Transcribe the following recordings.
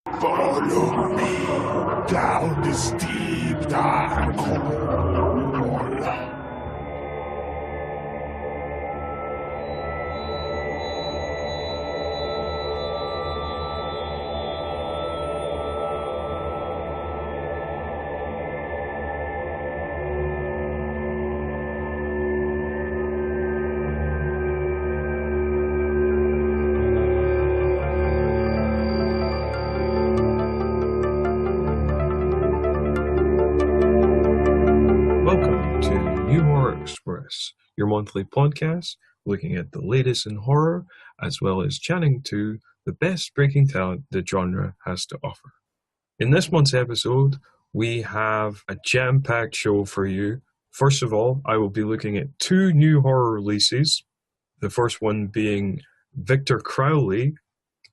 Follow me down this deep, dark hole. Welcome to New Horror Express, your monthly podcast looking at the latest in horror as well as chatting to the best breaking talent the genre has to offer. In this month's episode, we have a jam-packed show for you. First of all, I will be looking at two new horror releases. The first one being Victor Crowley,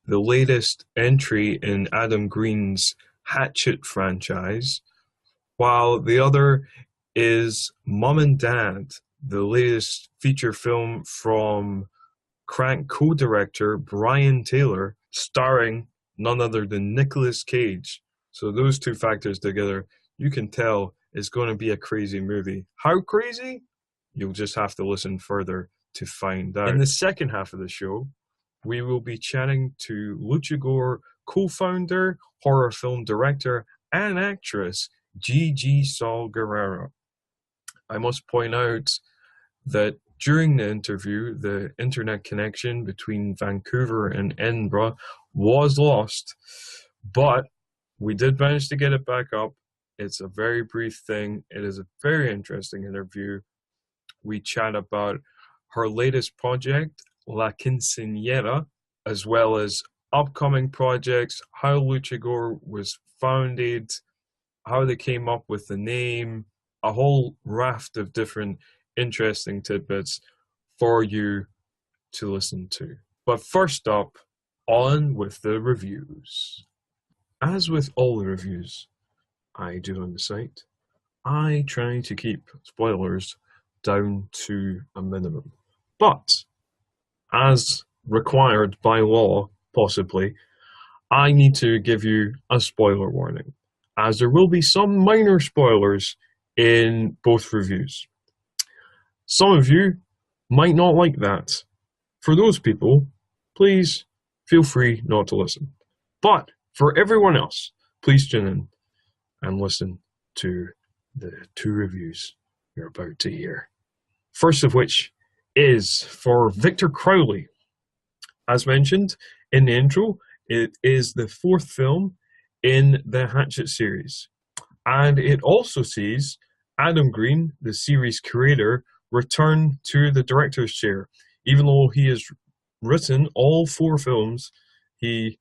the latest entry in Adam Green's Hatchet franchise, while the other is Mom and Dad, the latest feature film from Crank co-director Brian Taylor, starring none other than Nicolas Cage. So those two factors together, you can tell it's going to be a crazy movie. How crazy? You'll just have to listen further to find out. In the second half of the show, we will be chatting to Luchagore co-founder, horror film director, and actress Gigi Saul Guerrero. I must point out that during the interview, the internet connection between Vancouver and Edinburgh was lost, but we did manage to get it back up. It's a very brief thing. It is a very interesting interview. We chat about her latest project, La Quinceanera, as well as upcoming projects, how Luchagore was founded, how they came up with the name, a whole raft of different interesting tidbits for you to listen to. But first up, on with the reviews. As with all the reviews I do on the site, I try to keep spoilers down to a minimum. But, as required by law, possibly, I need to give you a spoiler warning, as there will be some minor spoilers in both reviews. Some of you might not like that. For those people, please feel free not to listen. But for everyone else, please tune in and listen to the two reviews you're about to hear. First of which is for Victor Crowley. As mentioned in the intro, it is the fourth film in the Hatchet series. And it also sees Adam Green, the series creator, return to the director's chair. Even though he has written all four films, he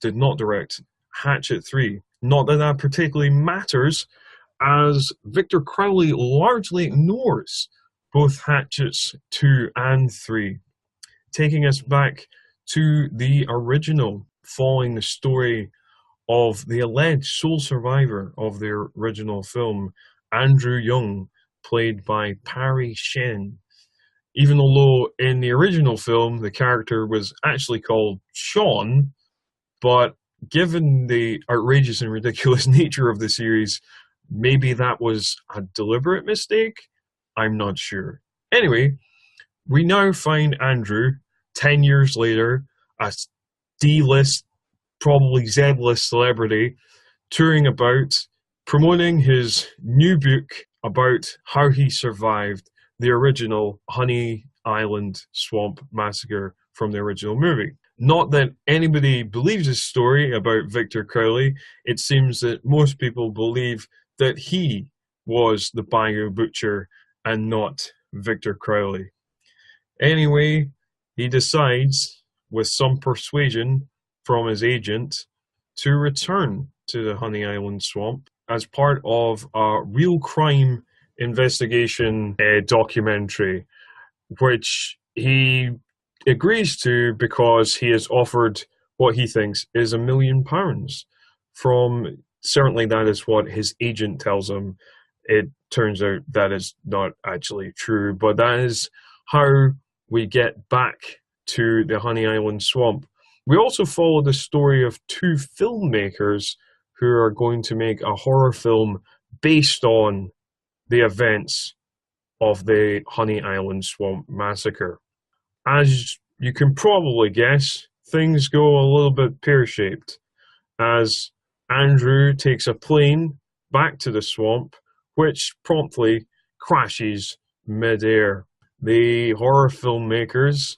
did not direct Hatchet 3. Not that that particularly matters, as Victor Crowley largely ignores both Hatchets 2 and 3, taking us back to the original, following the story of the alleged sole survivor of the original film, Andrew Young, played by Parry Shen. Even although in the original film the character was actually called Sean, but given the outrageous and ridiculous nature of the series, maybe that was a deliberate mistake? I'm not sure. Anyway, we now find Andrew, 10 years later, a D-list, probably Z-list celebrity, touring about, promoting his new book about how he survived the original Honey Island Swamp Massacre from the original movie. Not that anybody believes this story about Victor Crowley. It seems that most people believe that he was the Bayou Butcher and not Victor Crowley. Anyway, he decides, with some persuasion from his agent, to return to the Honey Island Swamp as part of a real crime investigation documentary, which he agrees to because he is offered what he thinks is £1 million from, certainly that is what his agent tells him. It turns out that is not actually true, but that is how we get back to the Honey Island Swamp. We also follow the story of two filmmakers who are going to make a horror film based on the events of the Honey Island Swamp Massacre. As you can probably guess, things go a little bit pear-shaped as Andrew takes a plane back to the swamp, which promptly crashes mid-air. The horror filmmakers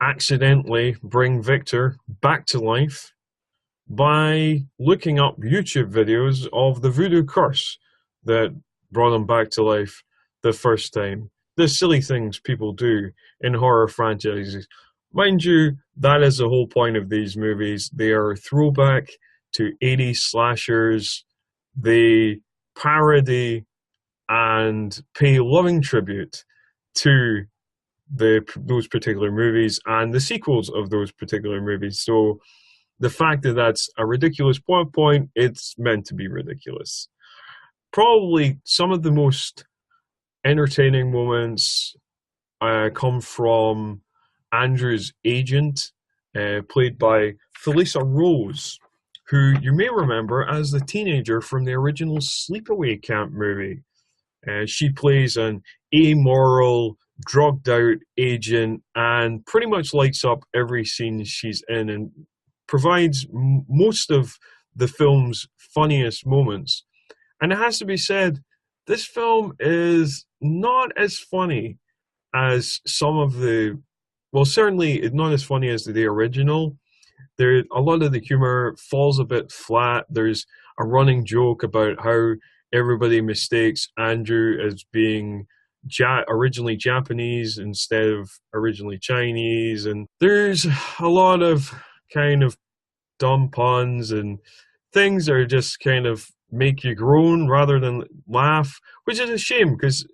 accidentally bring Victor back to life by looking up YouTube videos of the voodoo curse that brought him back to life the first time. The silly things people do in horror franchises. Mind you, that is the whole point of these movies. They are a throwback to 80s slashers. They parody and pay loving tribute to those particular movies and the sequels of those particular movies. So the fact that that's a ridiculous plot point, it's meant to be ridiculous. Probably some of the most entertaining moments come from Andrew's agent, played by Felissa Rose, who you may remember as the teenager from the original Sleepaway Camp movie. She plays an amoral, drugged out agent and pretty much lights up every scene she's in and provides most of the film's funniest moments. And it has to be said, this film is not as funny as some of the, well, certainly it's not as funny as the original. There, a lot of the humor falls a bit flat. There's a running joke about how everybody mistakes Andrew as being originally Japanese instead of originally Chinese, and there's a lot of kind of dumb puns and things that are just kind of make you groan rather than laugh, which is a shame because,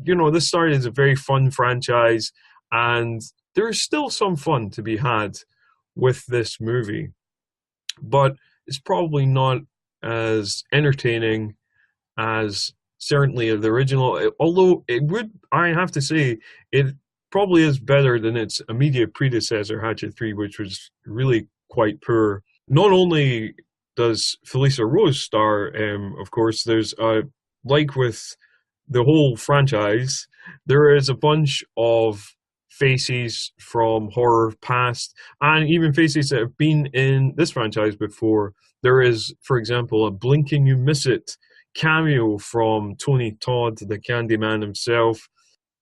you know, this started as a very fun franchise and there's still some fun to be had with this movie, but it's probably not as entertaining as certainly the original, although it would, I have to say, it probably is better than its immediate predecessor, Hatchet 3, which was really quite poor. Not only does Felissa Rose star, of course, there's, like with the whole franchise, there is a bunch of faces from horror past, and even faces that have been in this franchise before. There is, for example, a Blink and You Miss It cameo from Tony Todd, the Candyman himself,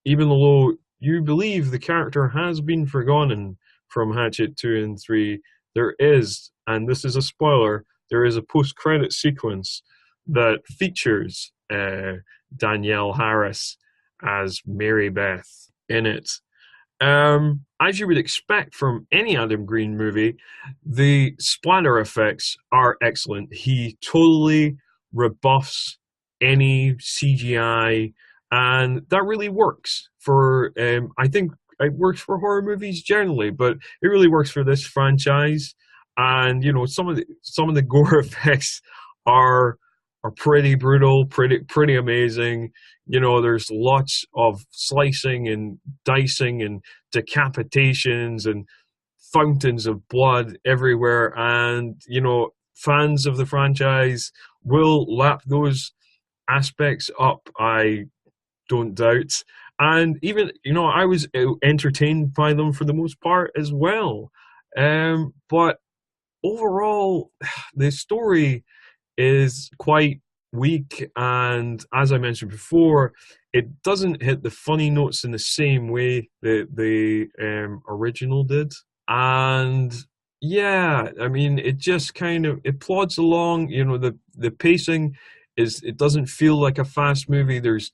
even though you believe the character has been forgotten from Hatchet 2 and 3, there is, and this is a spoiler, there is a post-credit sequence that features Danielle Harris as Mary Beth in it. As you would expect from any Adam Green movie, the splatter effects are excellent. He totally rebuffs any CGI, and that really works for, I think it works for horror movies generally, but it really works for this franchise. And, you know, some of the gore effects are pretty brutal, pretty amazing. You know, there's lots of slicing and dicing and decapitations and fountains of blood everywhere. And, you know, fans of the franchise will lap those aspects up, I don't doubt. And even, you know, I was entertained by them for the most part as well. But overall, the story is quite weak, and as I mentioned before, it doesn't hit the funny notes in the same way that the original did. And yeah, I mean, it just kind of, it plods along. You know, the pacing is, it doesn't feel like a fast movie. There's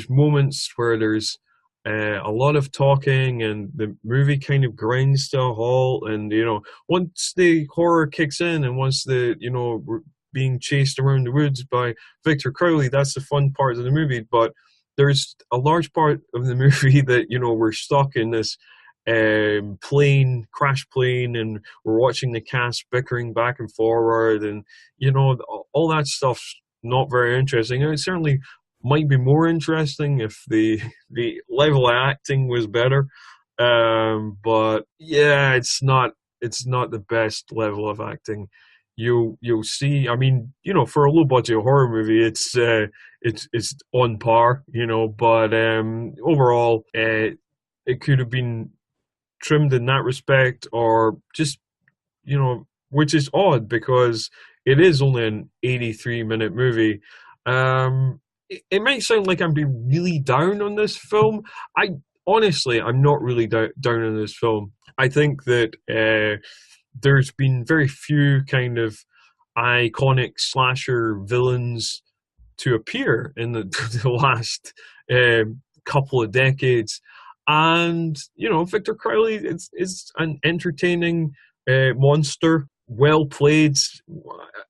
moments where there's a lot of talking and the movie kind of grinds to a halt. And, you know, once the horror kicks in and once we're being chased around the woods by Victor Crowley, that's the fun part of the movie. But there's a large part of the movie that, you know, we're stuck in this crash plane, and we're watching the cast bickering back and forward, and, you know, all that stuff's not very interesting. And it certainly might be more interesting if the level of acting was better. But yeah, it's not it's not the best level of acting. You'll see. I mean, for a low budget horror movie, it's on par, But overall, it could have been trimmed in that respect, or just which is odd because it is only an 83-minute movie. It might sound like I'm being really down on this film. I'm not really down on this film. I think that there's been very few kind of iconic slasher villains to appear in the, the last couple of decades. And, Victor Crowley is an entertaining monster, well played,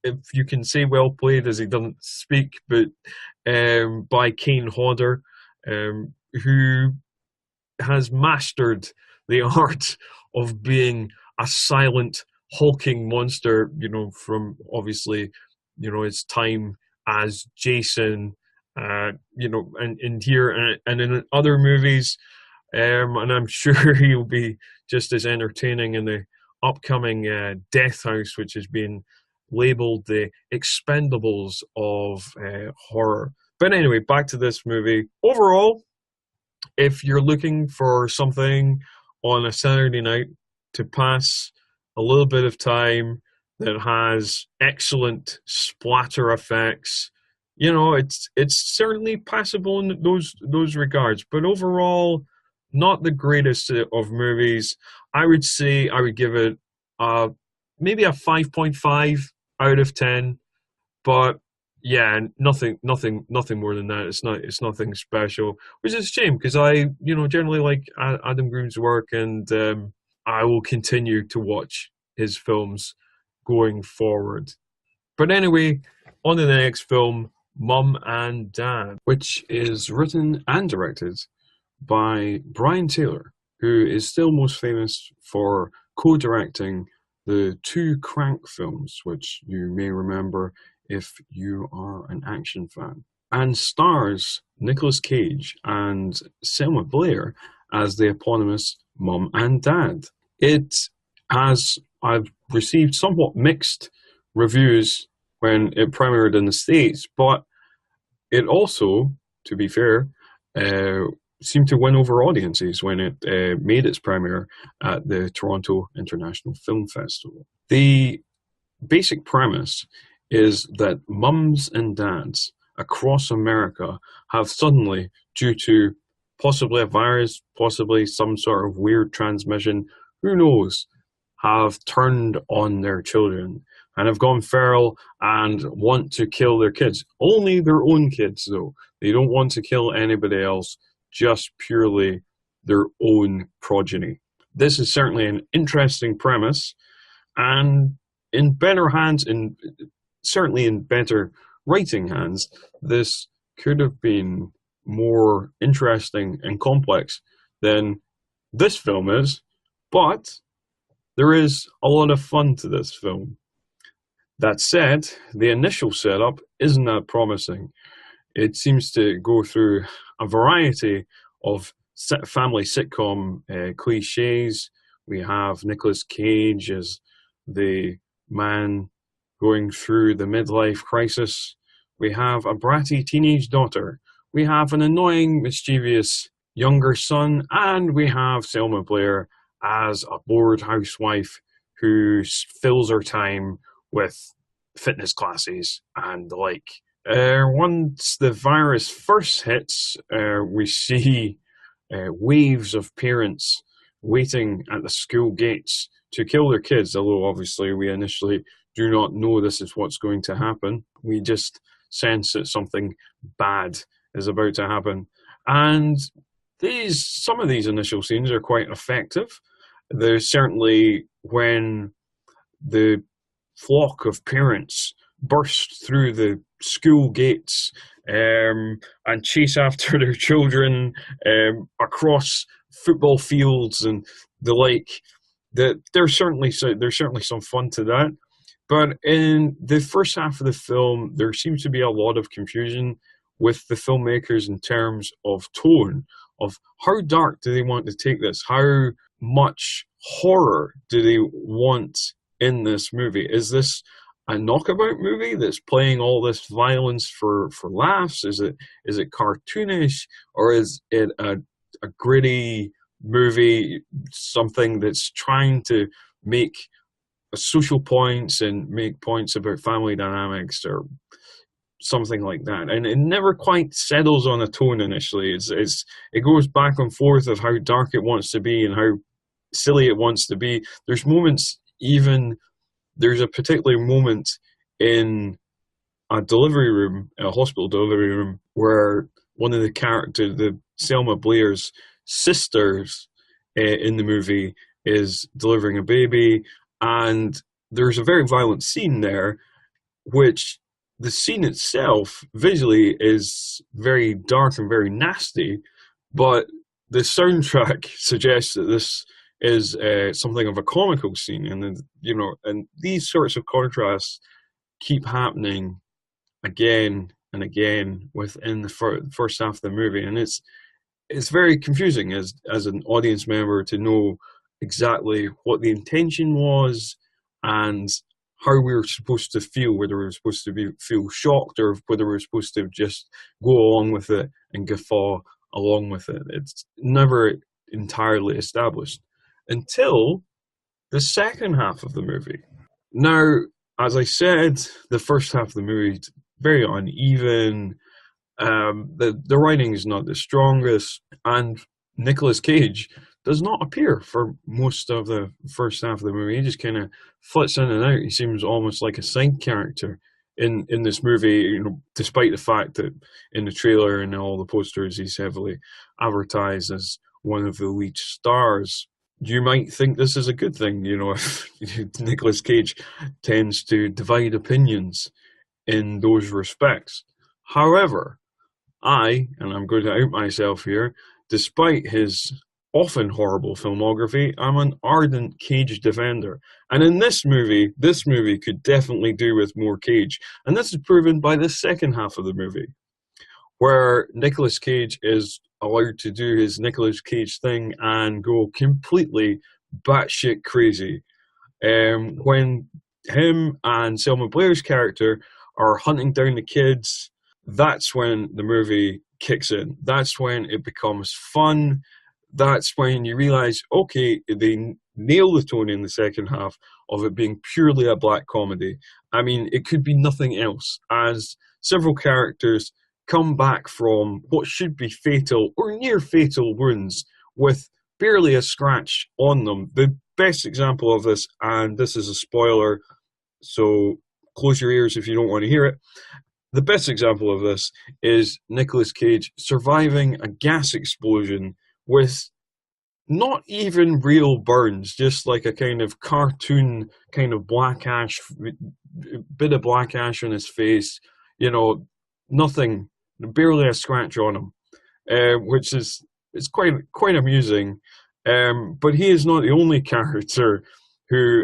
if you can say well played, as he doesn't speak, but by Kane Hodder, who has mastered the art of being a silent, hulking monster, from obviously, his time as Jason, and here and in other movies. And I'm sure he'll be just as entertaining in the upcoming Death House, which has been labeled the Expendables of horror. But anyway, back to this movie. Overall, if you're looking for something on a Saturday night to pass a little bit of time that has excellent splatter effects, it's certainly passable in those regards. But overall, not the greatest of movies. I would say I would give it maybe a 5.5 out of 10. But yeah, nothing more than that. It's nothing special, which is a shame because I generally like Adam Green's work, and I will continue to watch his films going forward. But anyway, on to the next film, Mum and Dad, which is written and directed by Brian Taylor, who is still most famous for co-directing the two Crank films, which you may remember if you are an action fan, and stars Nicolas Cage and Selma Blair as the eponymous Mum and Dad. I've received somewhat mixed reviews when it premiered in the States, but it also, to be fair, seemed to win over audiences when it made its premiere at the Toronto International Film Festival. The basic premise is that mums and dads across America have suddenly, due to possibly a virus, possibly some sort of weird transmission, who knows, have turned on their children and have gone feral and want to kill their kids. Only their own kids, though. They don't want to kill anybody else, just purely their own progeny. This is certainly an interesting premise, and in better hands, certainly in better writing hands, this could have been more interesting and complex than this film is, but there is a lot of fun to this film. That said, the initial setup isn't that promising. It seems to go through a variety of family sitcom cliches. We have Nicolas Cage as the man going through the midlife crisis. We have a bratty teenage daughter. We have an annoying, mischievous younger son. And we have Selma Blair as a bored housewife who fills her time with fitness classes and the like. Once the virus first hits, we see waves of parents waiting at the school gates to kill their kids, although obviously we initially do not know this is what's going to happen. We just sense that something bad is about to happen. And some of these initial scenes are quite effective. There's certainly when the flock of parents burst through the school gates and chase after their children across football fields and the like. There's certainly some fun to that. But in the first half of the film, there seems to be a lot of confusion with the filmmakers in terms of tone, of how dark do they want to take this? How much horror do they want in this movie? Is this a knockabout movie that's playing all this violence for laughs? Is it cartoonish, or is it a gritty movie, something that's trying to make social points and make points about family dynamics or something like that? And it never quite settles on a tone initially. It goes back and forth of how dark it wants to be and how silly it wants to be. There's moments, even there's a particular moment in a delivery room, a hospital delivery room, where one of the characters, the Selma Blair's sisters in the movie, is delivering a baby, and there's a very violent scene there, which the scene itself visually is very dark and very nasty, but the soundtrack suggests that this is something of a comical scene, and and these sorts of contrasts keep happening again and again within the first half of the movie, and it's very confusing as an audience member to know exactly what the intention was and how we were supposed to feel, whether we were supposed to feel shocked or whether we were supposed to just go along with it and guffaw along with it. It's never entirely established until the second half of the movie. Now, as I said, the first half of the movie is very uneven. The writing is not the strongest, and Nicolas Cage does not appear for most of the first half of the movie. He just kind of flits in and out. He seems almost like a side character in this movie, despite the fact that in the trailer and all the posters he's heavily advertised as one of the lead stars. You might think this is a good thing, if Nicolas Cage tends to divide opinions in those respects. However, and I'm going to out myself here, despite his often horrible filmography, I'm an ardent Cage defender. And in this movie could definitely do with more Cage. And this is proven by the second half of the movie, where Nicolas Cage is allowed to do his Nicolas Cage thing and go completely batshit crazy. When him and Selma Blair's character are hunting down the kids, that's when the movie kicks in. That's when it becomes fun. That's when you realize, okay, they nail the tone in the second half of it being purely a black comedy. I mean, it could be nothing else, as several characters come back from what should be fatal or near fatal wounds with barely a scratch on them. The best example of this, and this is a spoiler, so close your ears if you don't want to hear it. The best example of this is Nicolas Cage surviving a gas explosion with not even real burns, just like a kind of cartoon kind of black ash, bit of black ash on his face, nothing, barely a scratch on him, which is quite amusing. But he is not the only character who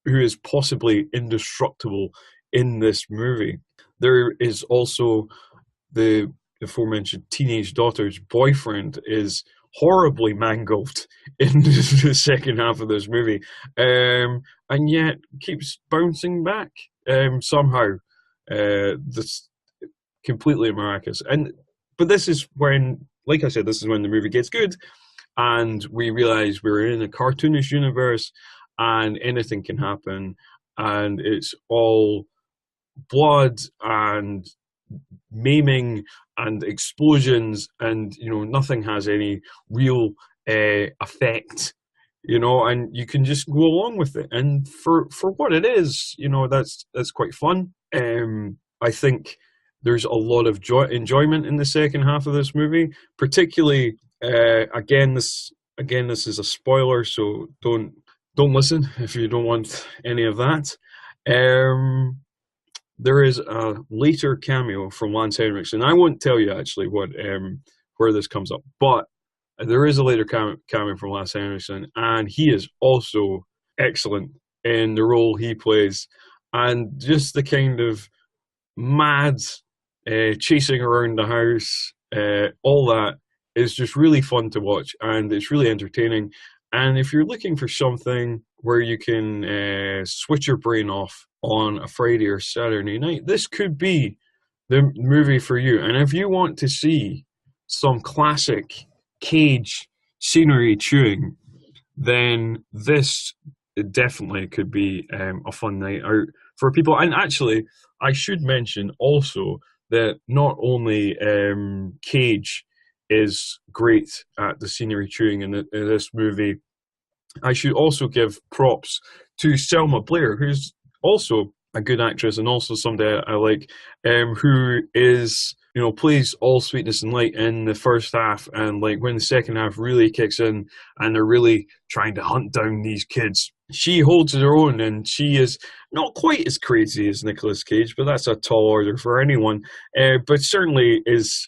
is possibly indestructible in this movie. There is also the aforementioned teenage daughter's boyfriend is horribly mangled in the second half of this movie, and yet keeps bouncing back somehow. That's completely miraculous. But this is when, like I said, this is when the movie gets good, and we realize we're in a cartoonish universe, and anything can happen, and it's all blood and maiming and explosions, and nothing has any real effect, and you can just go along with it. And for what it is, that's quite fun. I think there's a lot of enjoyment in the second half of this movie, particularly again this is a spoiler, so don't listen if you don't want any of that. There is a later cameo from Lance Henriksen. I won't tell you actually where this comes up, but there is a later cameo from Lance Henriksen, and he is also excellent in the role he plays, and just the kind of mad chasing around the house, all that is just really fun to watch, and it's really entertaining. And if you're looking for something where you can switch your brain off on a Friday or Saturday night, this could be the movie for you. And if you want to see some classic cage scenery chewing, then this definitely could be a fun night out for people. And actually, I should mention also that not only Cage is great at the scenery chewing in this movie, I should also give props to Selma Blair, who's also a good actress and also somebody I like, who is, plays all sweetness and light in the first half, and like when the second half really kicks in and they're really trying to hunt down these kids, she holds her own, and she is not quite as crazy as Nicolas Cage, but that's a tall order for anyone, but certainly is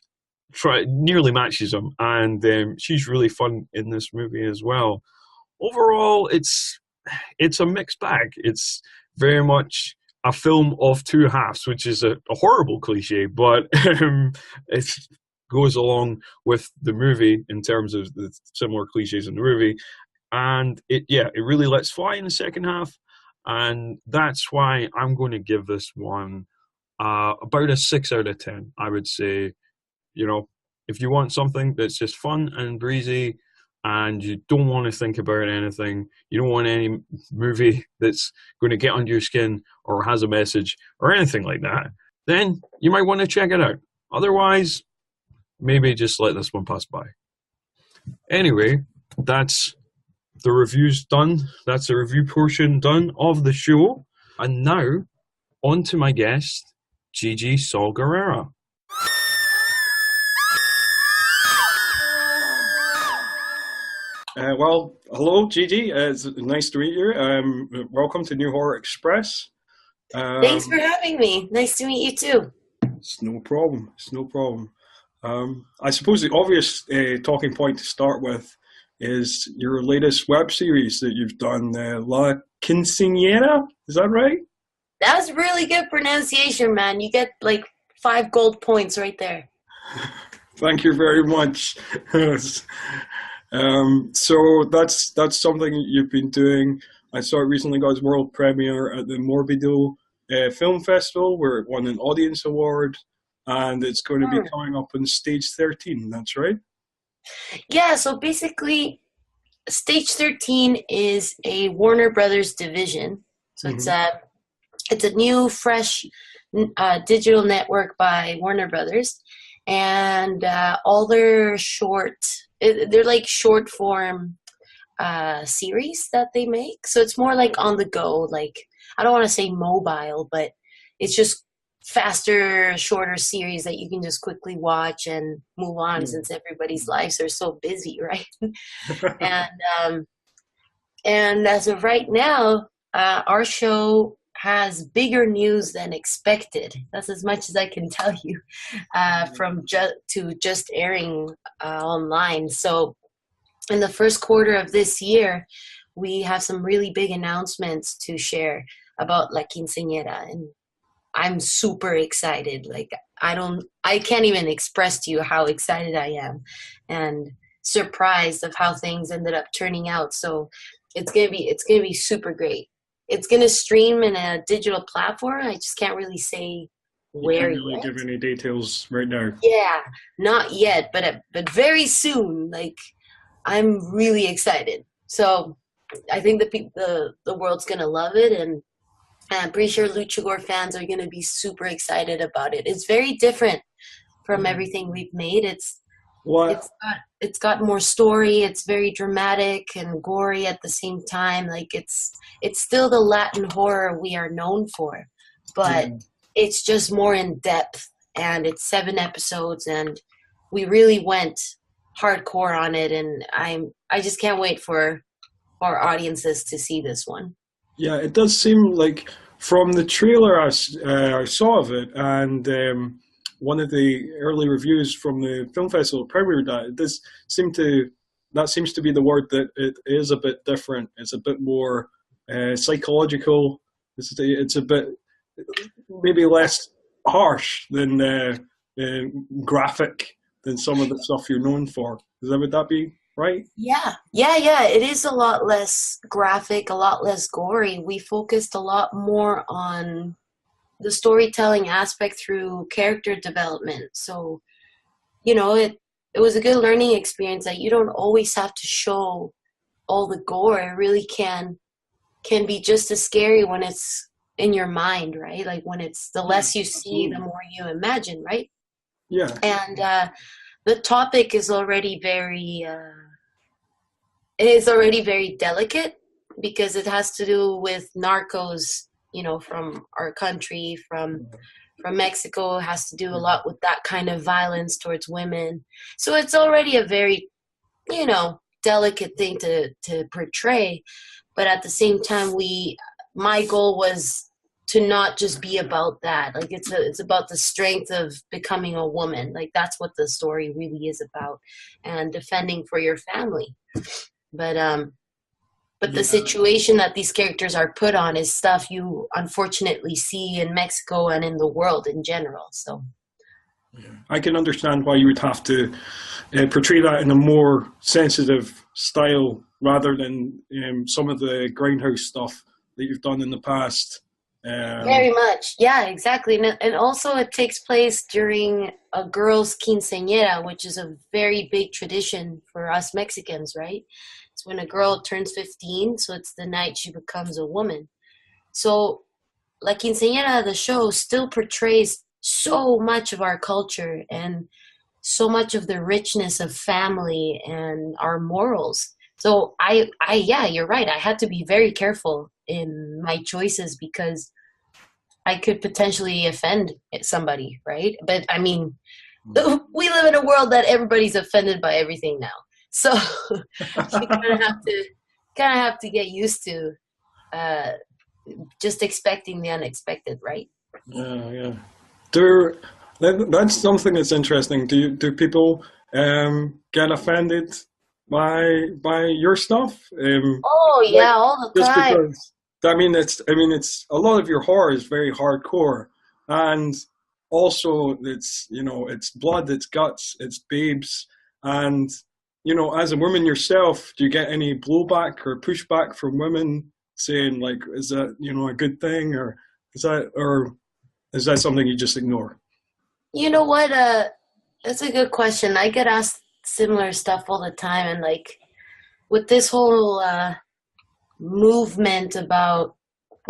nearly matches him, and she's really fun in this movie as well. Overall, it's a mixed bag. It's very much a film of two halves, which is a horrible cliche, but it goes along with the movie in terms of the similar cliches in the movie. And it really lets fly in the second half. And that's why I'm going to give this one about a 6 out of 10. I would say, if you want something that's just fun and breezy, and you don't want to think about anything, you don't want any movie that's going to get under your skin or has a message or anything like that, then you might want to check it out. Otherwise, maybe just let this one pass by. Anyway, that's the reviews done. That's the review portion done of the show. And now, on to my guest, Gigi Saul Guerrero. Well, hello, Gigi. It's nice to meet you. Welcome to New Horror Express. Thanks for having me. Nice to meet you too. It's no problem. I suppose the obvious talking point to start with is your latest web series that you've done, La Quinceanera. Is that right? That was really good pronunciation, man. You get like 5 gold points right there. Thank you very much. So that's something you've been doing. I saw it recently got its world premiere at the Morbido Film Festival, where it won an audience award, and it's going to be coming up on Stage 13. That's right? Yeah, so basically, Stage 13 is a Warner Brothers division. So it's a new, fresh digital network by Warner Brothers, and all their they're like short form series that they make. So it's more like on the go, like, I don't want to say mobile, but it's just faster, shorter series that you can just quickly watch and move on, since everybody's lives are so busy, right? And as of right now, our show has bigger news than expected. That's as much as I can tell you, from just airing online. So in the first quarter of this year, we have some really big announcements to share about La Quinceanera, and I'm super excited. Like, I can't even express to you how excited I am and surprised of how things ended up turning out. So it's gonna be super great. It's going to stream in a digital platform. I just can't really say where yet. You can't really give any details right now. Yeah, not yet, but very soon. Like, I'm really excited. So I think the world's going to love it, and I'm pretty sure Luchagore fans are going to be super excited about it. It's very different from everything we've made. It's got more story. It's very dramatic and gory at the same time. Like, it's still the Latin horror we are known for, but it's just more in depth, and it's 7 episodes, and we really went hardcore on it, and I just can't wait for our audiences to see this one. Yeah, it does seem like, from the trailer I saw of it, and one of the early reviews from the film festival premiered that seems to be the word, that it is a bit different. It's a bit more psychological. It's a bit maybe less harsh than graphic than some of the stuff you're known for. Would that be right? Yeah. It is a lot less graphic, a lot less gory. We focused a lot more on the storytelling aspect through character development. So, it was a good learning experience that you don't always have to show all the gore. It really can be just as scary when it's in your mind, right? Like when it's the less you see, the more you imagine, right? Yeah. And the topic is already very delicate because it has to do with narcos, from our country, from Mexico. It has to do a lot with that kind of violence towards women. So it's already a very, delicate thing to portray. But at the same time, my goal was to not just be about that. Like it's about the strength of becoming a woman. Like that's what the story really is about, and defending for your family. But the situation that these characters are put on is stuff you unfortunately see in Mexico and in the world in general. So I can understand why you would have to portray that in a more sensitive style rather than some of the grindhouse stuff that you've done in the past. Very much. Yeah, exactly. And also it takes place during a girl's quinceanera, which is a very big tradition for us Mexicans, right? It's when a girl turns 15, so it's the night she becomes a woman. So La Quinceañera, the show, still portrays so much of our culture and so much of the richness of family and our morals. So yeah, you're right. I had to be very careful in my choices because I could potentially offend somebody, right? But I mean, we live in a world that everybody's offended by everything now. So you kind of have to get used to just expecting the unexpected, right? Yeah. That's something that's interesting. Do people get offended by your stuff? All the time. Because, it's a lot of your horror is very hardcore, and also it's blood, it's guts, it's babes, and as a woman yourself, do you get any blowback or pushback from women saying like, is that a good thing, or is that something you just ignore? You know what? That's a good question. I get asked similar stuff all the time, and like with this whole movement about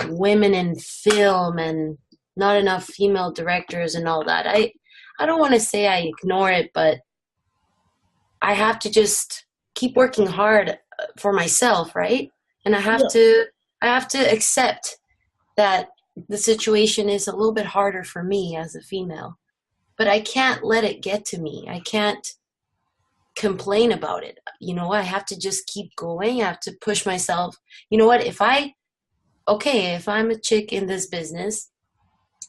women in film and not enough female directors and all that, I don't want to say I ignore it, but I have to just keep working hard for myself, right? And I have to accept that the situation is a little bit harder for me as a female. But I can't let it get to me. I can't complain about it. I have to just keep going. I have to push myself. You know what? If I'm a chick in this business,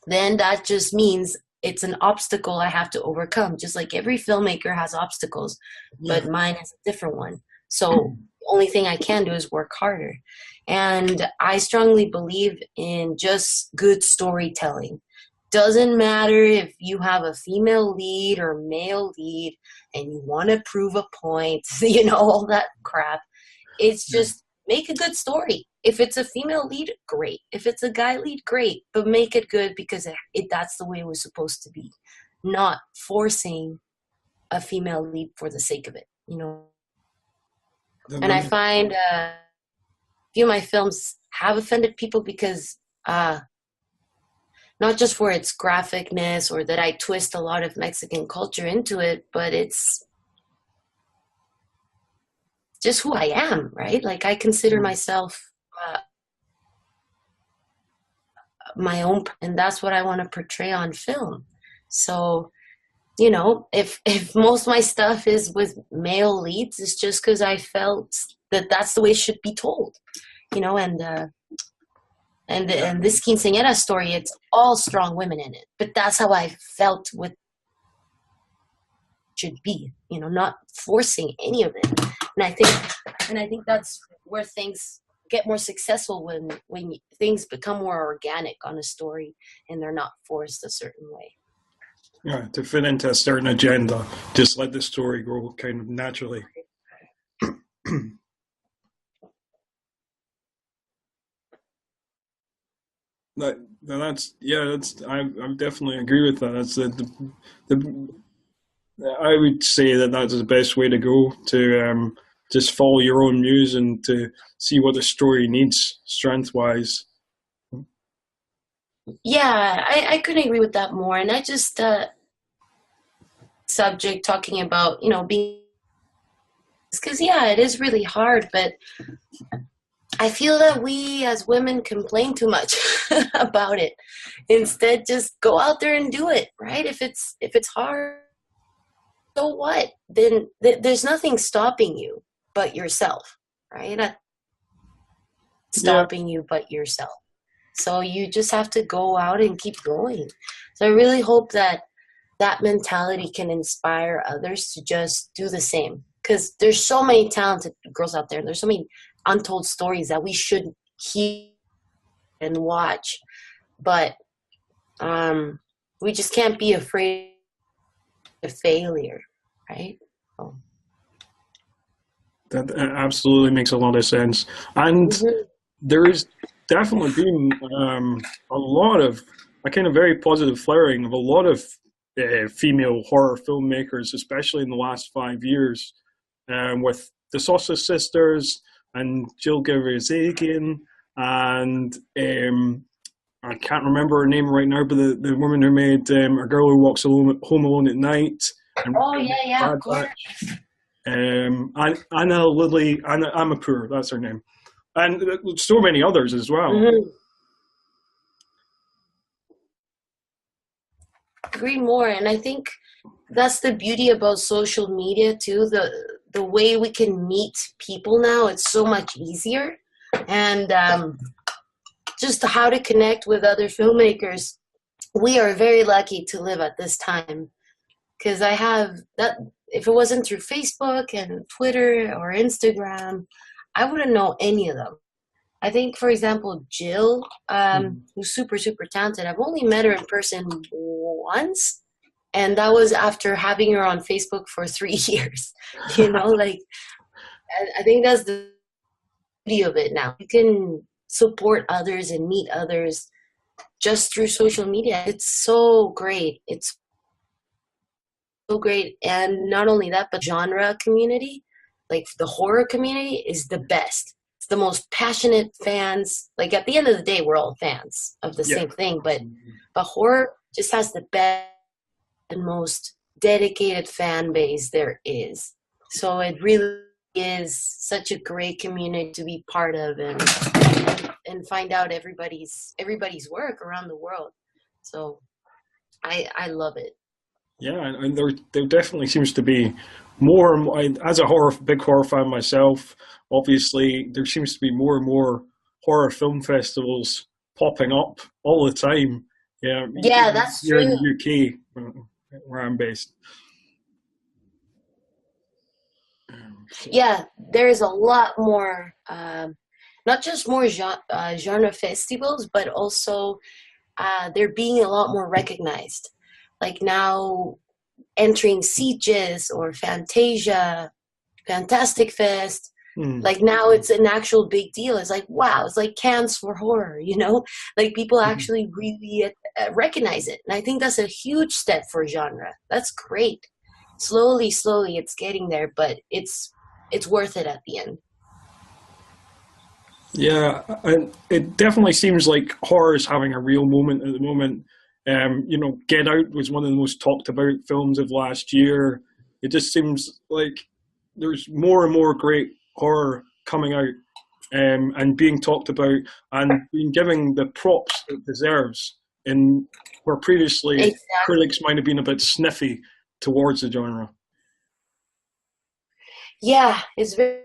then that just means it's an obstacle I have to overcome. Just like every filmmaker has obstacles, but mine is a different one. So the only thing I can do is work harder. And I strongly believe in just good storytelling. Doesn't matter if you have a female lead or male lead and you want to prove a point, all that crap. It's just make a good story. If it's a female lead, great. If it's a guy lead, great. But make it good because that's the way it was supposed to be. Not forcing a female lead for the sake of it, And I find a few of my films have offended people because not just for its graphicness or that I twist a lot of Mexican culture into it, but it's just who I am, right? Like I consider myself my own, and that's what I want to portray on film. So, if most of my stuff is with male leads, it's just because I felt that that's the way it should be told, and this quinceañera story, it's all strong women in it. But that's how I felt with should be, not forcing any of it. And I think that's where things get more successful when things become more organic on a story and they're not forced a certain way. Yeah, to fit into a certain agenda, just let the story grow kind of naturally. I definitely agree with that. That's the I would say that that's the best way to go, to just follow your own muse and to see what the story needs strength wise. Yeah, I couldn't agree with that more. And I just subject talking about, being, because yeah, it is really hard, but I feel that we as women complain too much about it. Instead, just go out there and do it, right? If it's hard, so what? Then there's nothing stopping you but yourself, right? Yeah, Stopping you but yourself. So you just have to go out and keep going. So I really hope that that mentality can inspire others to just do the same. Because there's so many talented girls out there, and there's so many untold stories that we should hear and watch. But we just can't be afraid of failure, right? Oh. that absolutely makes a lot of sense. And there is definitely been a lot of a kind of very positive flowering of a lot of female horror filmmakers, especially in the last 5 years, with the Sausage Sisters and Jill Gavrizagian and I can't remember her name right now, but the woman who made A Girl Who Walks Home Alone at Night. And Oh, yeah, of course. Anna Lily, Anna Amapur, that's her name. And so many others as well. Mm-hmm. Agree more, and I think that's the beauty about social media too. The way we can meet people now, it's so much easier, and just how to connect with other filmmakers. We are very lucky to live at this time, because I have that. If it wasn't through Facebook and Twitter or Instagram, I wouldn't know any of them. I think, for example, Jill, who's super, super talented. I've only met her in person once, and that was after having her on Facebook for 3 years. Like, I think that's the beauty of it now. You can support others and meet others just through social media. It's so great. It's so great. And not only that, but genre community, like the horror community, is the best. It's the most passionate fans. Like, at the end of the day, we're all fans of the same thing, but horror just has the best and most dedicated fan base there is. So it really is such a great community to be part of and find out everybody's work around the world. So I love it. Yeah, and there definitely seems to be more and more. As a big horror fan myself, obviously there seems to be more and more horror film festivals popping up all the time. Yeah, that's here true. in the UK, where I'm based. Yeah, there is a lot more, not just more genre festivals, but also they're being a lot more recognized. Like now, entering Sieges or Fantasia, Fantastic Fest. Like now it's an actual big deal. It's like, wow, it's like Cannes for horror, Like people actually really recognize it. And I think that's a huge step for genre. That's great. Slowly, it's getting there, but it's worth it at the end. Yeah, and it definitely seems like horror is having a real moment at the moment. Get Out was one of the most talked about films of last year. It just seems like there's more and more great horror coming out and being talked about and being given the props it deserves, in where previously critics might have been a bit sniffy towards the genre. Yeah, it's very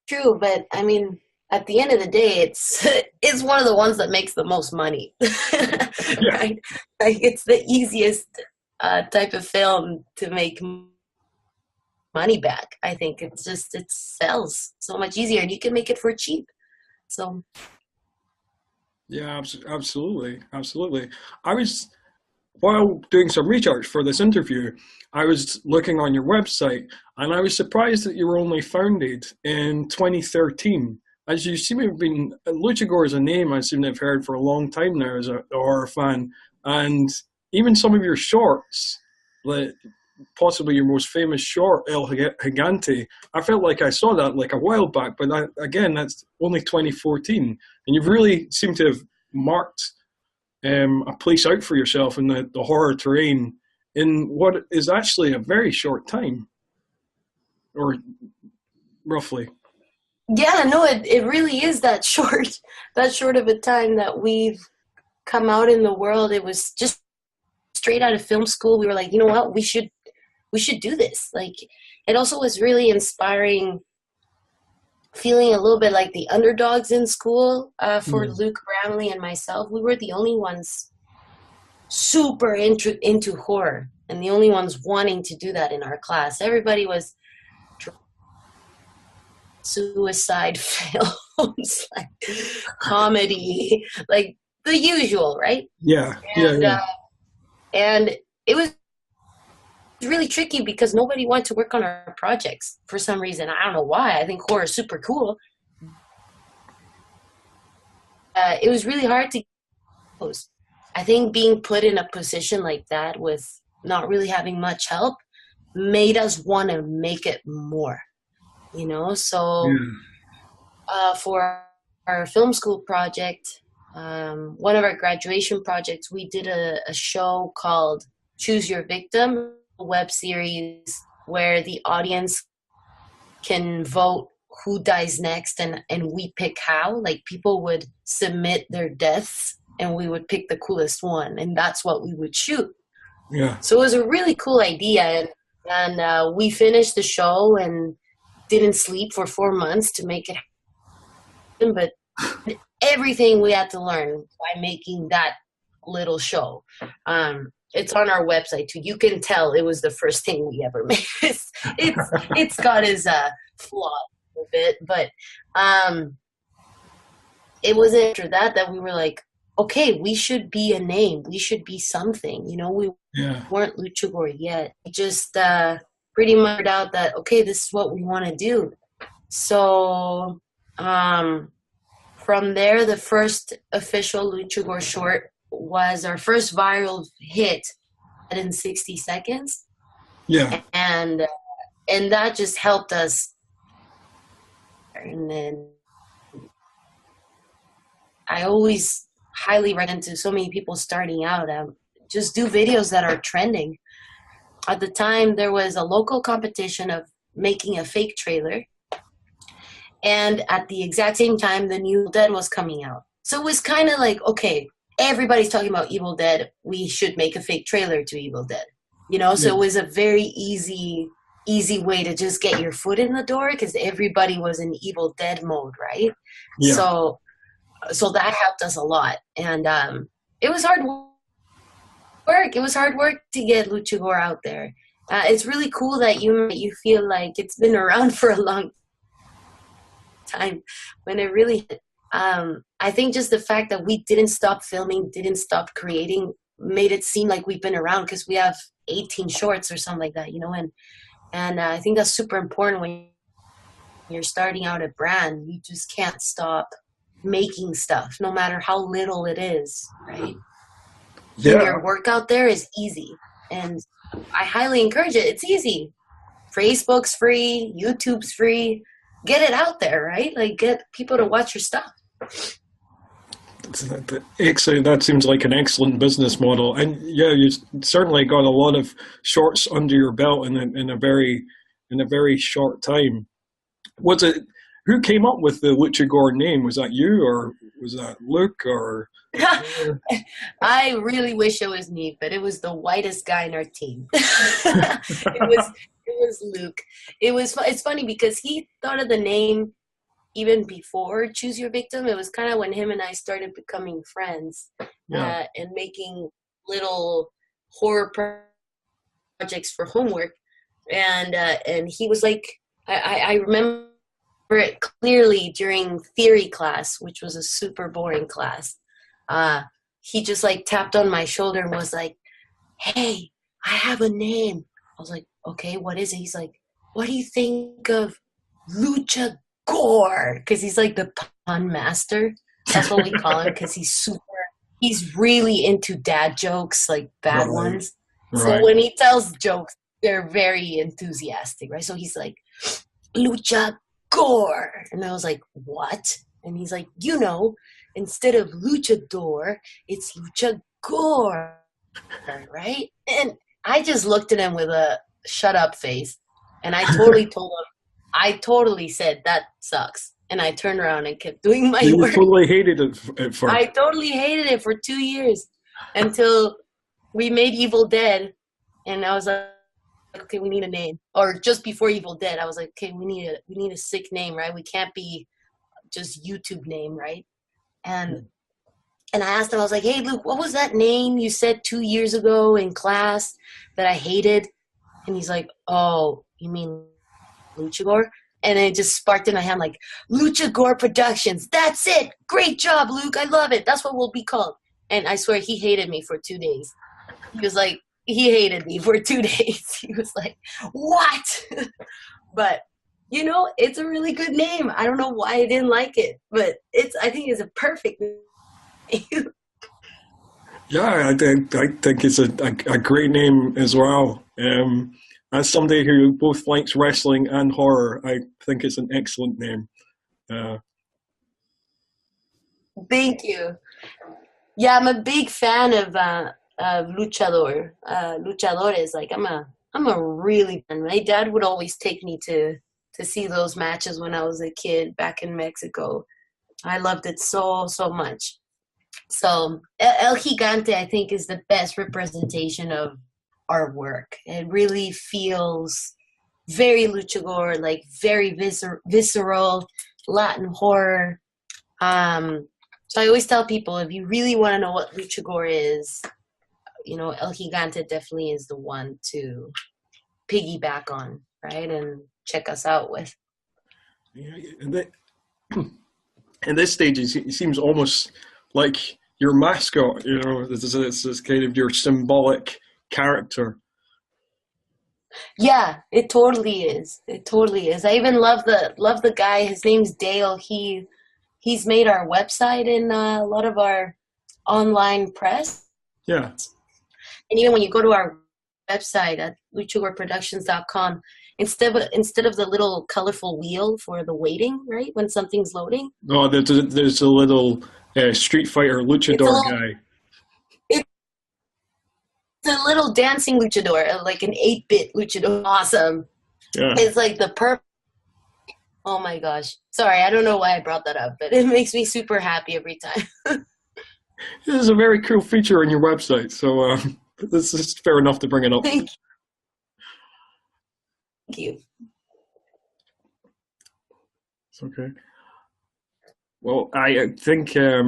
true, but I mean, at the end of the day, it's one of the ones that makes the most money, right? Like, it's the easiest type of film to make money back. I think it sells so much easier, and you can make it for cheap. So yeah, absolutely. I was while doing some research for this interview, I was looking on your website, and I was surprised that you were only founded in 2013. As you seem to have been, Luchagore is a name I seem to have heard for a long time now as a horror fan, and even some of your shorts, like possibly your most famous short, El Gigante, I felt like I saw that like a while back, but again, that's only 2014, and you've really seemed to have marked a place out for yourself in the horror terrain in what is actually a very short time, or roughly. Yeah, no, it really is that short of a time that we've come out in the world. It was just straight out of film school. We were like, you know what, we should do this. Like, it also was really inspiring, feeling a little bit like the underdogs in school for Luke Bramley and myself. We were the only ones super into horror and the only ones wanting to do that in our class. Everybody was suicide films, like comedy, like the usual, right? Yeah, and it was really tricky because nobody wanted to work on our projects for some reason. I don't know why. I think horror is super cool. It was really hard to post. I think being put in a position like that with not really having much help made us want to make it more, you know? So for our film school project, one of our graduation projects, we did a show called Choose Your Victim, a web series where the audience can vote who dies next, and we pick how. Like, people would submit their deaths and we would pick the coolest one, and that's what we would shoot. Yeah. So it was a really cool idea, and we finished the show and didn't sleep for 4 months to make it happen, but everything we had to learn by making that little show. It's on our website too. You can tell it was the first thing we ever made. It's got its flaw a bit, but it was after that we were like, okay, we should be a name. We should be something. You know, we weren't Luchagore yet. We just pretty much out that, okay, this is what we want to do. So from there, the first official Luchagore short was our first viral hit in 60 seconds. Yeah. And that just helped us. And then I always highly recommend to so many people starting out, just do videos that are trending. At the time, there was a local competition of making a fake trailer. And at the exact same time, the new Dead was coming out. So it was kind of like, okay, everybody's talking about Evil Dead. We should make a fake trailer to Evil Dead. You know, so it was a very easy way to just get your foot in the door because everybody was in Evil Dead mode, right? Yeah. So that helped us a lot. And it was hard work. It was hard work to get Luchagore out there. It's really cool that you feel like it's been around for a long time when it really I think just the fact that we didn't stop filming, didn't stop creating, made it seem like we've been around because we have 18 shorts or something like that, you know, and I think that's super important when you're starting out a brand. You just can't stop making stuff, no matter how little it is, right? Yeah. Your work out there is easy, and I highly encourage it. It's easy. Facebook's free, YouTube's free. Get it out there, right? Like, get people to watch your stuff. Excellent. That seems like an excellent business model, and yeah, you certainly got a lot of shorts under your belt in a very short time. Was it? Who came up with the Luchagore name? Was that you, or was that Luke, or? I really wish it was me, but it was the whitest guy in our team. It was Luke. It's funny because he thought of the name even before Choose Your Victim. It was kind of when him and I started becoming friends and making little horror projects for homework. And he was like, I remember it clearly during theory class, which was a super boring class. He just like tapped on my shoulder and was like, hey, I have a name. I was like, okay, what is it? He's like, what do you think of Luchagore? Because he's like the pun master. That's what we call him because he's really into dad jokes, like bad Right. ones. So Right. when he tells jokes, they're very enthusiastic, right? So he's like, Luchagore. And I was like, what? And he's like, instead of luchador, it's Luchagore, right? And I just looked at him with a shut up face. And I totally told him, I totally said, that sucks. And I turned around and kept doing my You work. totally hated it at first. I totally hated it for 2 years until we made Evil Dead. And I was like, okay, we need a name. Or just before Evil Dead, I was like, okay, we need a sick name, right? We can't be just YouTube name, right? And I asked him, I was like, hey, Luke, what was that name you said 2 years ago in class that I hated? And he's like, oh, you mean Luchagore? And it just sparked in my head, like, Luchagore Productions. That's it. Great job, Luke. I love it. That's what we'll be called. And I swear he hated me for 2 days. He was like, he hated me for 2 days. He was like, what? But, it's a really good name. I don't know why I didn't like it, but I think it's a perfect name. Yeah, I think it's a great name as well. As somebody who both likes wrestling and horror, I think it's an excellent name. Thank you. Yeah, I'm a big fan of luchador. Luchadores. Like I'm a really fan. My dad would always take me to see those matches when I was a kid back in Mexico. I loved it so much. So El Gigante, I think, is the best representation of our work. It really feels very luchador, like very visceral Latin horror. So I always tell people, if you really want to know what luchador is, El Gigante definitely is the one to piggyback on, right? And check us out with. Yeah, in this stage, it seems almost like your mascot. It's this kind of your symbolic character. Yeah, it totally is. It totally is. I even love the guy. His name's Dale. He's made our website and a lot of our online press. Yeah. And even when you go to our website at luchagoreproductions.com, instead of the little colorful wheel for the waiting, right, when something's loading. Oh, there's a little Street Fighter luchador guy. It's a little dancing luchador, like an 8-bit luchador. Awesome. Yeah. It's like the perfect. Oh my gosh. Sorry, I don't know why I brought that up, but it makes me super happy every time. This is a very cool feature on your website, so this is fair enough to bring it up. Thank you. It's okay. Well, I think a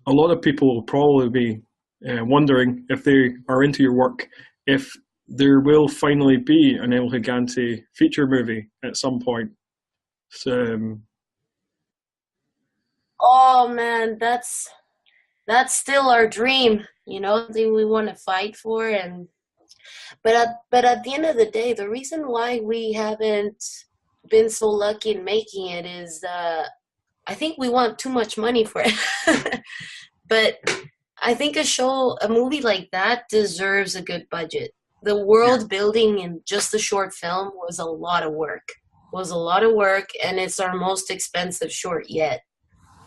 lot of people will probably be wondering, if they are into your work, if there will finally be an El Gigante feature movie at some point. So, Oh man, that's still our dream, thing we want to fight for. But at the end of the day, the reason why we haven't been so lucky in making it is I think we want too much money for it. But I think a movie like that deserves a good budget. The world building in just a short film was a lot of work. And it's our most expensive short yet.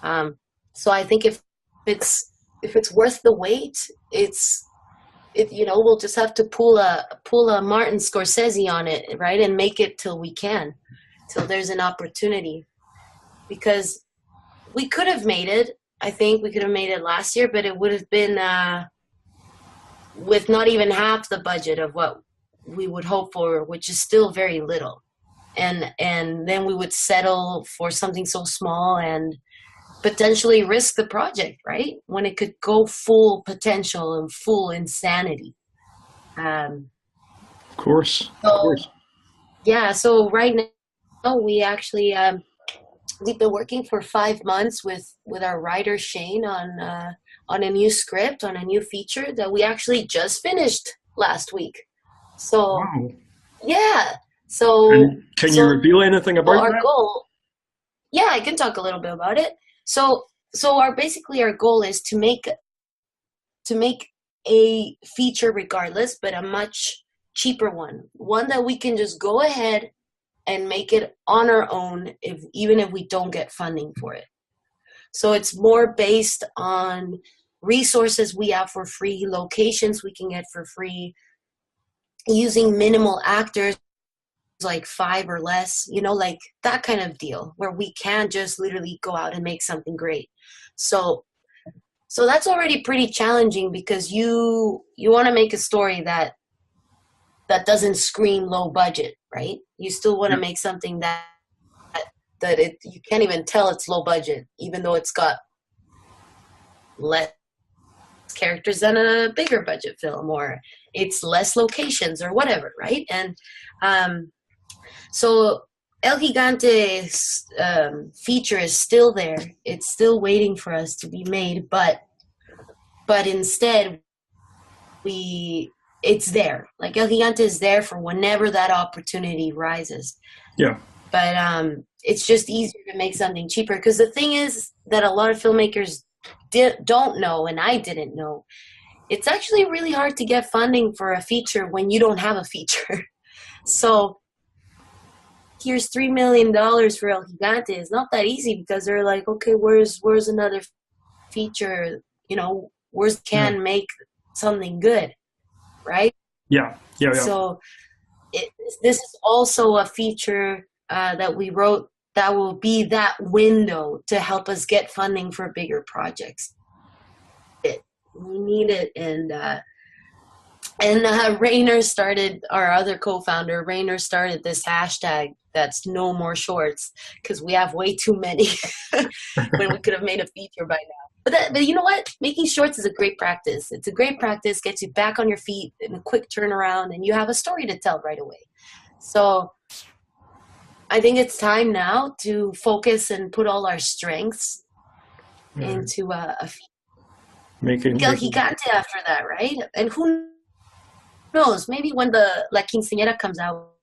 So I think if it's worth the wait, we'll just have to pull a Martin Scorsese on it, right, and make it till there's an opportunity, because we could have made it. I think we could have made it last year, but it would have been with not even half the budget of what we would hope for, which is still very little. And then we would settle for something so small and potentially risk the project, right? When it could go full potential and full insanity. Of course. Yeah, so right now we actually we've been working for 5 months with our writer Shane on on a new script, on a new feature that we actually just finished last week. So, Wow. yeah. So, And can you reveal anything about our that? goal? Yeah, I can talk a little bit about it. So our goal is to make a feature regardless, but a much cheaper one that we can just go ahead and make it on our own, even if we don't get funding for it. So it's more based on resources we have for free, locations we can get for free, using minimal actors, like 5 or less, like that kind of deal, where we can just literally go out and make something great. So that's already pretty challenging, because you want to make a story that doesn't scream low budget, right? You still want to make something that you can't even tell it's low budget, even though it's got less characters than a bigger budget film, or it's less locations or whatever, right? And so El Gigante's feature is still there. It's still waiting for us to be made, but instead it's there. Like, El Gigante is there for whenever that opportunity rises. Yeah. But it's just easier to make something cheaper, because the thing is that a lot of filmmakers don't know, and I didn't know, it's actually really hard to get funding for a feature when you don't have a feature. So here's $3 million for El Gigante. It's not that easy, because they're like, okay, where's another feature? Where's can make something good, right? Yeah. So this is also a feature that we wrote that will be that window to help us get funding for bigger projects. We need it, and Rainer started, our other co-founder, Rainer started this hashtag that's no more shorts, because we have way too many when we could have made a feature by now. But you know what? Making shorts is a great practice. It's a great practice, gets you back on your feet in a quick turnaround, and you have a story to tell right away. So I think it's time now to focus and put all our strengths into a making El Gigante after that, right? And who knows? Maybe when the La Quinceanera comes out,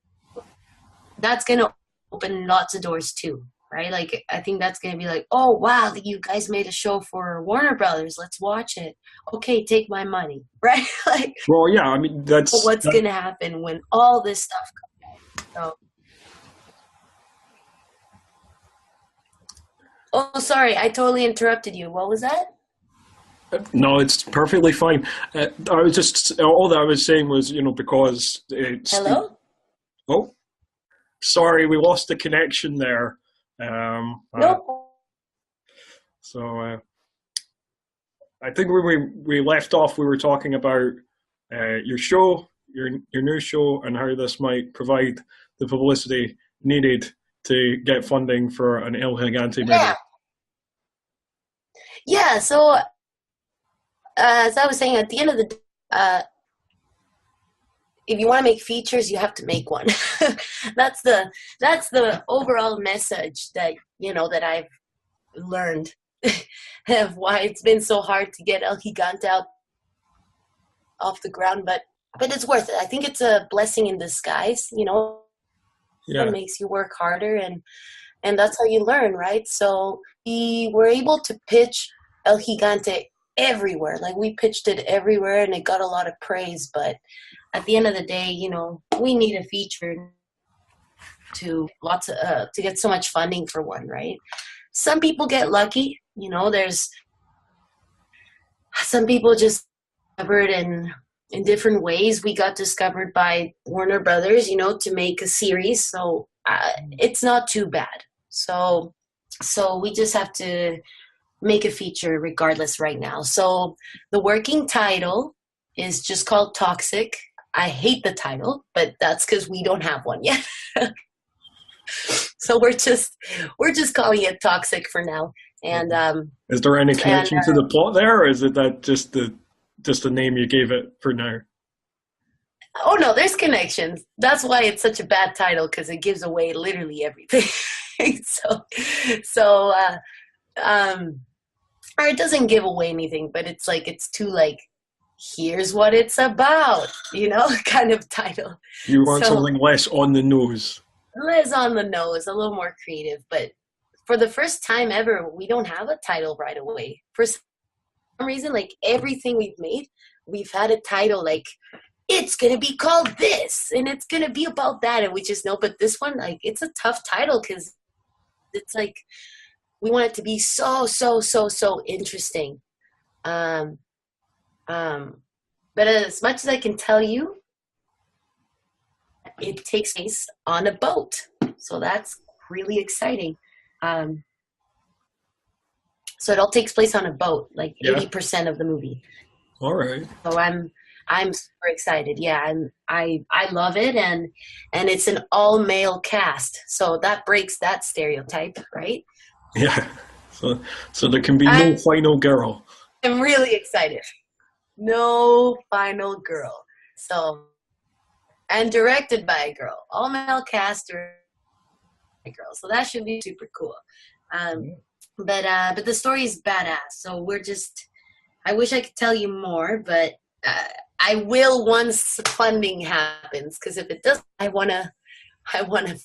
that's going to open lots of doors too, right? Like, I think that's going to be like, oh, wow, you guys made a show for Warner Brothers. Let's watch it. Okay, take my money, right? Like, well, yeah, I mean, what's going to happen when all this stuff comes out? So, oh, sorry, I totally interrupted you. What was that? No, it's perfectly fine. I was just, all that I was saying was, because it's... Hello? Oh, sorry, we lost the connection there. No. So I think when we left off, we were talking about your show, your new show, and how this might provide the publicity needed to get funding for an El Gigante movie. Yeah, so as I was saying, at the end of the day, if you want to make features, you have to make one. That's the overall message that that I've learned of why it's been so hard to get El Gigante out off the ground, but it's worth it. I think it's a blessing in disguise. It makes you work harder, and that's how you learn, right? So we were able to pitch El Gigante everywhere. Like, we pitched it everywhere, and it got a lot of praise, but at the end of the day, we need a feature to get so much funding for one, right? Some people get lucky, there's some people just discovered in different ways. We got discovered by Warner Brothers, to make a series, so it's not too bad. So we just have to make a feature regardless right now. So the working title is just called Toxic. I hate the title, but that's because we don't have one yet. So we're just calling it Toxic for now. And is there any connection to the plot there, or is it that just the name you gave it for now? Oh no, there's connections. That's why it's such a bad title, because it gives away literally everything. or it doesn't give away anything, but it's like, it's too like, here's what it's about, kind of title. You want something less on the nose. Less on the nose, a little more creative. But for the first time ever, we don't have a title right away. For some reason, like everything we've made, we've had a title like, it's going to be called this, and it's going to be about that, and we just know. But this one, like, it's a tough title because it's like, we want it to be so interesting. But as much as I can tell you, it takes place on a boat, so that's really exciting. So it all takes place on a boat, like 80% of the movie. All right. So I'm super excited. Yeah, I love it, and it's an all male cast, so that breaks that stereotype, right? Yeah. So there can be no final girl. I'm really excited. No final girl. So, and directed by a girl. All male cast or a girl. So that should be super cool. But the story is badass. So I wish I could tell you more, but I will once funding happens. Because if it doesn't, I wanna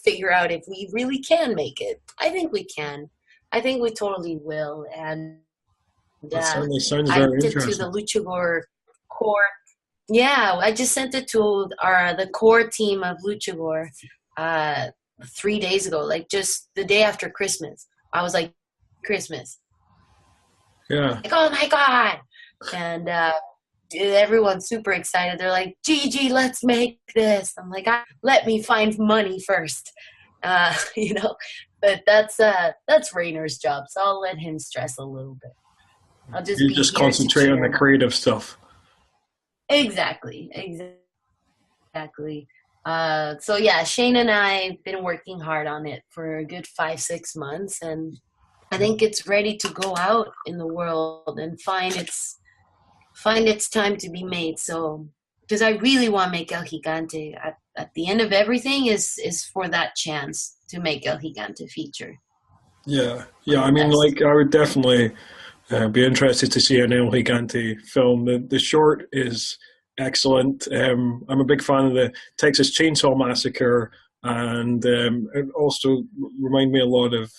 figure out if we really can make it. I think we can. I think we totally will. And that certainly sounds very interesting. I sent it to the Luchagore core. Yeah, I just sent it to the core team of Luchagore 3 days ago, like just the day after Christmas. I was like, Christmas. Yeah. Like, oh my God. And everyone's super excited. They're like, Gigi, let's make this. I'm like, let me find money first. But that's Rainer's job, so I'll let him stress a little bit. I'll just concentrate on the creative stuff. Exactly. So yeah, Shane and I have been working hard on it for a good 5-6 months, and I think it's ready to go out in the world and find its time to be made. So, because I really want to make El Gigante. At the end of everything is for that chance to make El Gigante feature. Yeah. I mean, like, I would definitely be interested to see an El Gigante film. The short is excellent. I'm a big fan of the Texas Chainsaw Massacre, and it also reminded me a lot of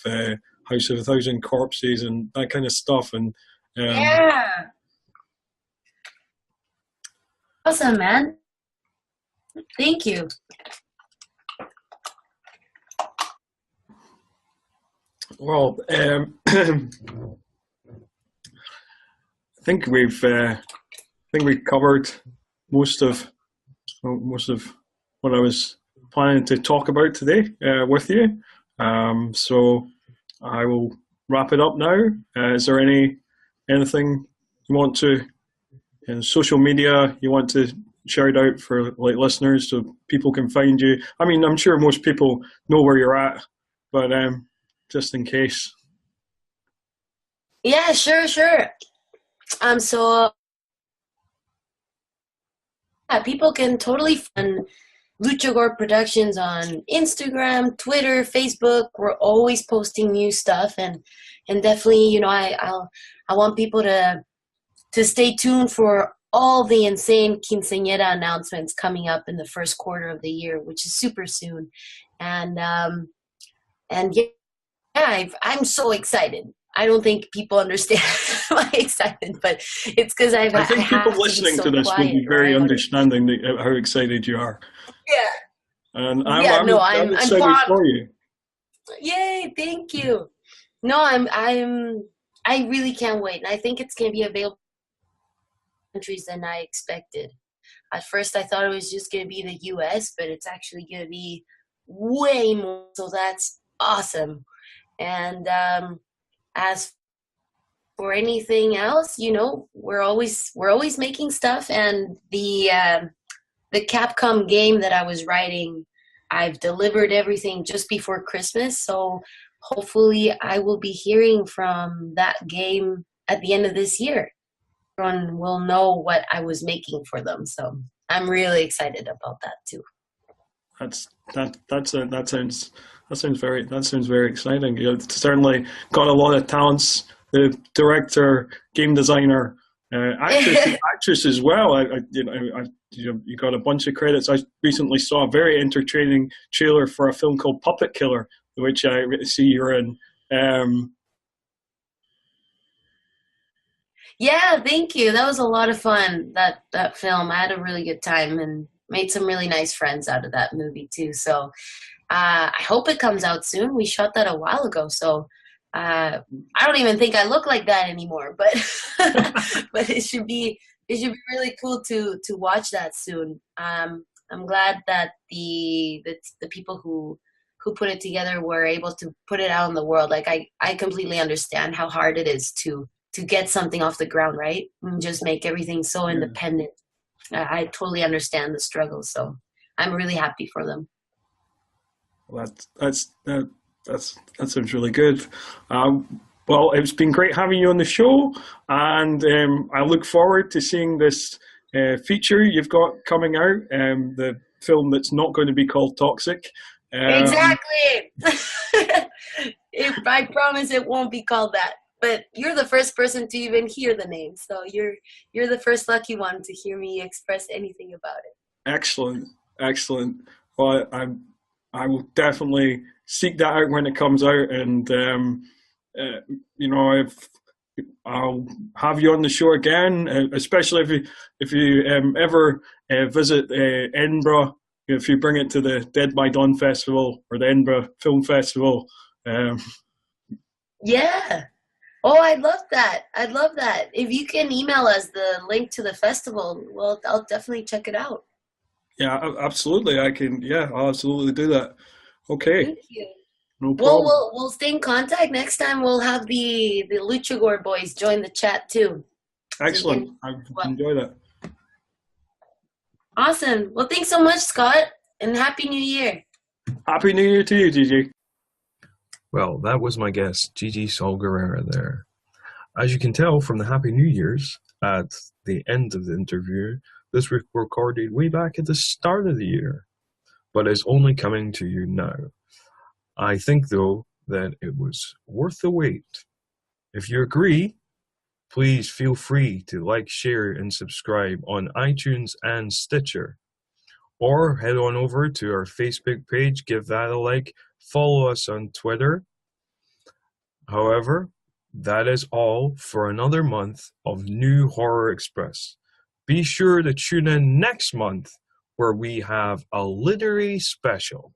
House of a Thousand Corpses and that kind of stuff. And yeah, awesome, man. Thank you. Well, I think we've covered most of what I was planning to talk about today with you. So I will wrap it up now. Is there anything you want to, in social media, you want to shout out for like listeners so people can find you? I mean, I'm sure most people know where you're at, but just in case. Yeah, sure. So people can totally find Luchagore Productions on Instagram, Twitter, Facebook. We're always posting new stuff, and definitely, I want people to stay tuned for all the insane Quinceanera announcements coming up in the first quarter of the year, which is super soon. And I'm so excited. I don't think people understand my excitement, but it's because I think people listening to this will be very understanding how excited you are. Yeah. And I'm excited for you. Yay! Thank you. No, I really can't wait, and I think it's going to be available in countries than I expected. At first, I thought it was just going to be the U.S., but it's actually going to be way more. So that's awesome. And as for anything else, we're always making stuff, and the Capcom game that I was writing, I've delivered everything just before Christmas, so hopefully I will be hearing from that game at the end of this year. Everyone will know what I was making for them, so I'm really excited about that too. That sounds very exciting. You've certainly got a lot of talents the director, game designer, actress as well. You got a bunch of credits. I recently saw a very entertaining trailer for a film called Puppet Killer, which I see you're in. Yeah, thank you. That was a lot of fun, that film. I had a really good time and made some really nice friends out of that movie too. So I hope it comes out soon. We shot that a while ago, so I don't even think I look like that anymore. But but it should be really cool to watch that soon. I'm glad that the people who put it together were able to put it out in the world. Like I completely understand how hard it is to get something off the ground, right? And just make everything so independent. I totally understand the struggle, so I'm really happy for them. Well, that sounds really good. Well, it's been great having you on the show, and I look forward to seeing this feature you've got coming out, the film that's not going to be called Toxic. Exactly. I promise it won't be called that. But you're the first person to even hear the name, so you're the first lucky one to hear me express anything about it. Excellent. Well, I will definitely seek that out when it comes out, and if I'll have you on the show again, especially if you ever visit Edinburgh. If you bring it to the Dead by Dawn Festival or the Edinburgh Film Festival. Yeah. Oh, I'd love that. If you can email us the link to the festival, well, I'll definitely check it out. Yeah, absolutely. I can. Yeah, I'll absolutely do that. Okay. Thank you. No problem. Well, we'll stay in contact. Next time we'll have the Luchagore boys join the chat too. Excellent. I enjoy that. Awesome. Well, thanks so much, Scott, and Happy New Year. Happy New Year to you, Gigi. Well, that was my guest, Gigi Saul Guerrero there. As you can tell from the Happy New Year's at the end of the interview, this was recorded way back at the start of the year, but is only coming to you now. I think, though, that it was worth the wait. If you agree, please feel free to like, share, and subscribe on iTunes and Stitcher. Or head on over to our Facebook page, give that a like, follow us on Twitter. However, that is all for another month of New Horror Express. Be sure to tune in next month where we have a literary special.